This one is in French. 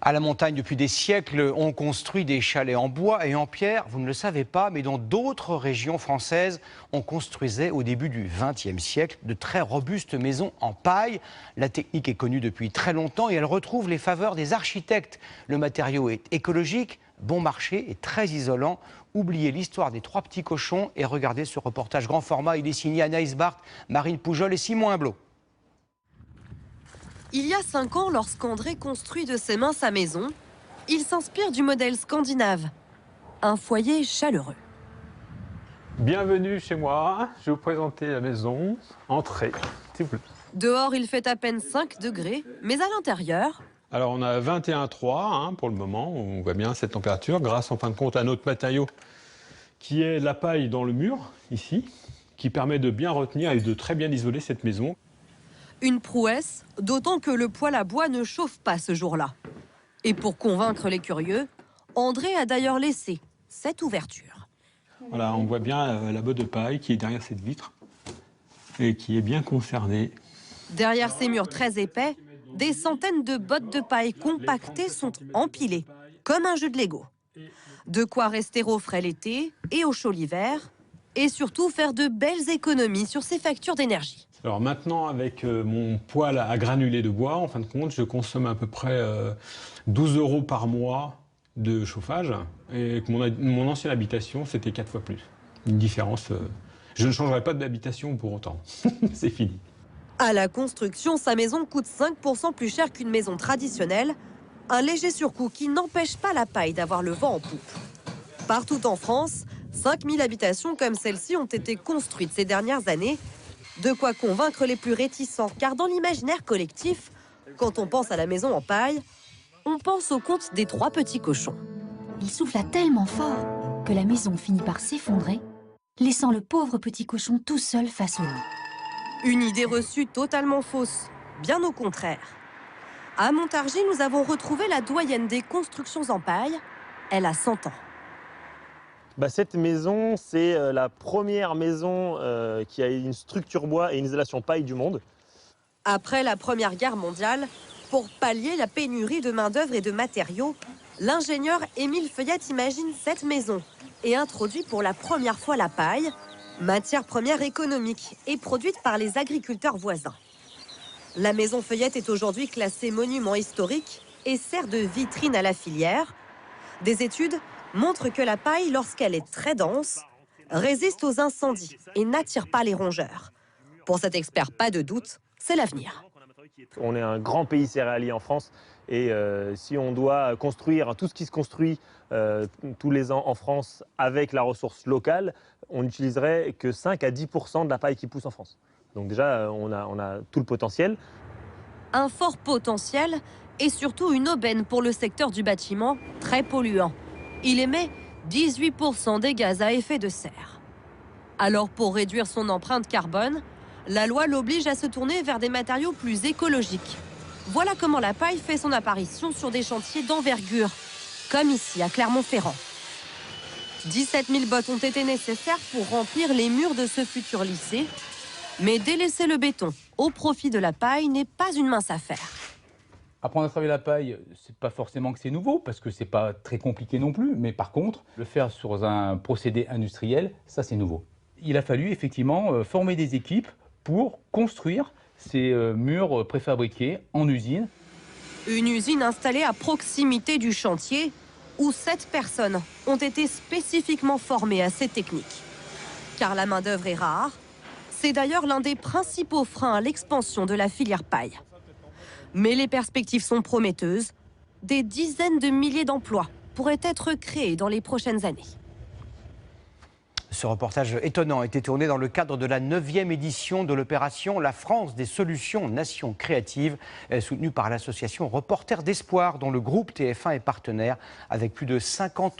À la montagne, depuis des siècles, on construit des chalets en bois et en pierre. Vous ne le savez pas, mais dans d'autres régions françaises, on construisait au début du XXe siècle de très robustes maisons en paille. La technique est connue depuis très longtemps et elle retrouve les faveurs des architectes. Le matériau est écologique, bon marché et très isolant. Oubliez l'histoire des trois petits cochons et regardez ce reportage grand format. Il est signé Anaïs Barthes, Marine Poujol et Simon Humblot. Il y a 5 ans, lorsqu'André construit de ses mains sa maison, il s'inspire du modèle scandinave. Un foyer chaleureux. Bienvenue chez moi, je vais vous présenter la maison. Entrez, s'il vous plaît. Dehors, il fait à peine 5 degrés, mais à l'intérieur... Alors on a 21,3 pour le moment, on voit bien cette température, grâce en fin de compte à notre matériau qui est la paille dans le mur, ici, qui permet de bien retenir et de très bien isoler cette maison. Une prouesse, d'autant que le poêle à bois ne chauffe pas ce jour-là. Et pour convaincre les curieux, André a d'ailleurs laissé cette ouverture. Voilà, on voit bien la botte de paille qui est derrière cette vitre et qui est bien concernée. Derrière ces murs très épais, des centaines de bottes de paille compactées sont empilées, comme un jeu de Lego. De quoi rester au frais l'été et au chaud l'hiver, et surtout faire de belles économies sur ses factures d'énergie. Alors maintenant, avec mon poêle à granulés de bois, en fin de compte, je consomme à peu près 12 € par mois de chauffage. Et que mon ancienne habitation, c'était 4 fois plus. Une différence, je ne changerai pas d'habitation pour autant. C'est fini. À la construction, sa maison coûte 5% plus cher qu'une maison traditionnelle. Un léger surcoût qui n'empêche pas la paille d'avoir le vent en poupe. Partout en France, 5000 habitations comme celle-ci ont été construites ces dernières années. De quoi convaincre les plus réticents, car dans l'imaginaire collectif, quand on pense à la maison en paille, on pense au conte des trois petits cochons. Il souffla tellement fort que la maison finit par s'effondrer, laissant le pauvre petit cochon tout seul face au loup. Une idée reçue totalement fausse, bien au contraire. À Montargis, nous avons retrouvé la doyenne des constructions en paille. Elle a 100 ans. Cette maison, c'est la première maison qui a une structure bois et une isolation paille du monde. Après la Première Guerre mondiale, pour pallier la pénurie de main-d'œuvre et de matériaux, l'ingénieur Émile Feuillette imagine cette maison et introduit pour la première fois la paille, matière première économique et produite par les agriculteurs voisins. La maison Feuillette est aujourd'hui classée monument historique et sert de vitrine à la filière. Des études montrent que la paille, lorsqu'elle est très dense, résiste aux incendies et n'attire pas les rongeurs. Pour cet expert, pas de doute, c'est l'avenir. On est un grand pays céréalier en France et si on doit construire tout ce qui se construit tous les ans en France avec la ressource locale, on n'utiliserait que 5 à 10% de la paille qui pousse en France. Donc déjà, on a tout le potentiel. Un fort potentiel et surtout une aubaine pour le secteur du bâtiment très polluant. Il émet 18% des gaz à effet de serre. Alors pour réduire son empreinte carbone, la loi l'oblige à se tourner vers des matériaux plus écologiques. Voilà comment la paille fait son apparition sur des chantiers d'envergure, comme ici à Clermont-Ferrand. 17 000 bottes ont été nécessaires pour remplir les murs de ce futur lycée. Mais délaisser le béton au profit de la paille n'est pas une mince affaire. Apprendre à travailler la paille, c'est pas forcément que c'est nouveau, parce que c'est pas très compliqué non plus, mais par contre, le faire sur un procédé industriel, ça c'est nouveau. Il a fallu effectivement former des équipes pour construire ces murs préfabriqués en usine. Une usine installée à proximité du chantier, où 7 personnes ont été spécifiquement formées à ces techniques. Car la main-d'œuvre est rare. C'est d'ailleurs l'un des principaux freins à l'expansion de la filière paille. Mais les perspectives sont prometteuses. Des dizaines de milliers d'emplois pourraient être créés dans les prochaines années. Ce reportage étonnant a été tourné dans le cadre de la 9e édition de l'opération La France des solutions Nation créative, soutenue par l'association Reporters d'Espoir, dont le groupe TF1 est partenaire, avec plus de 50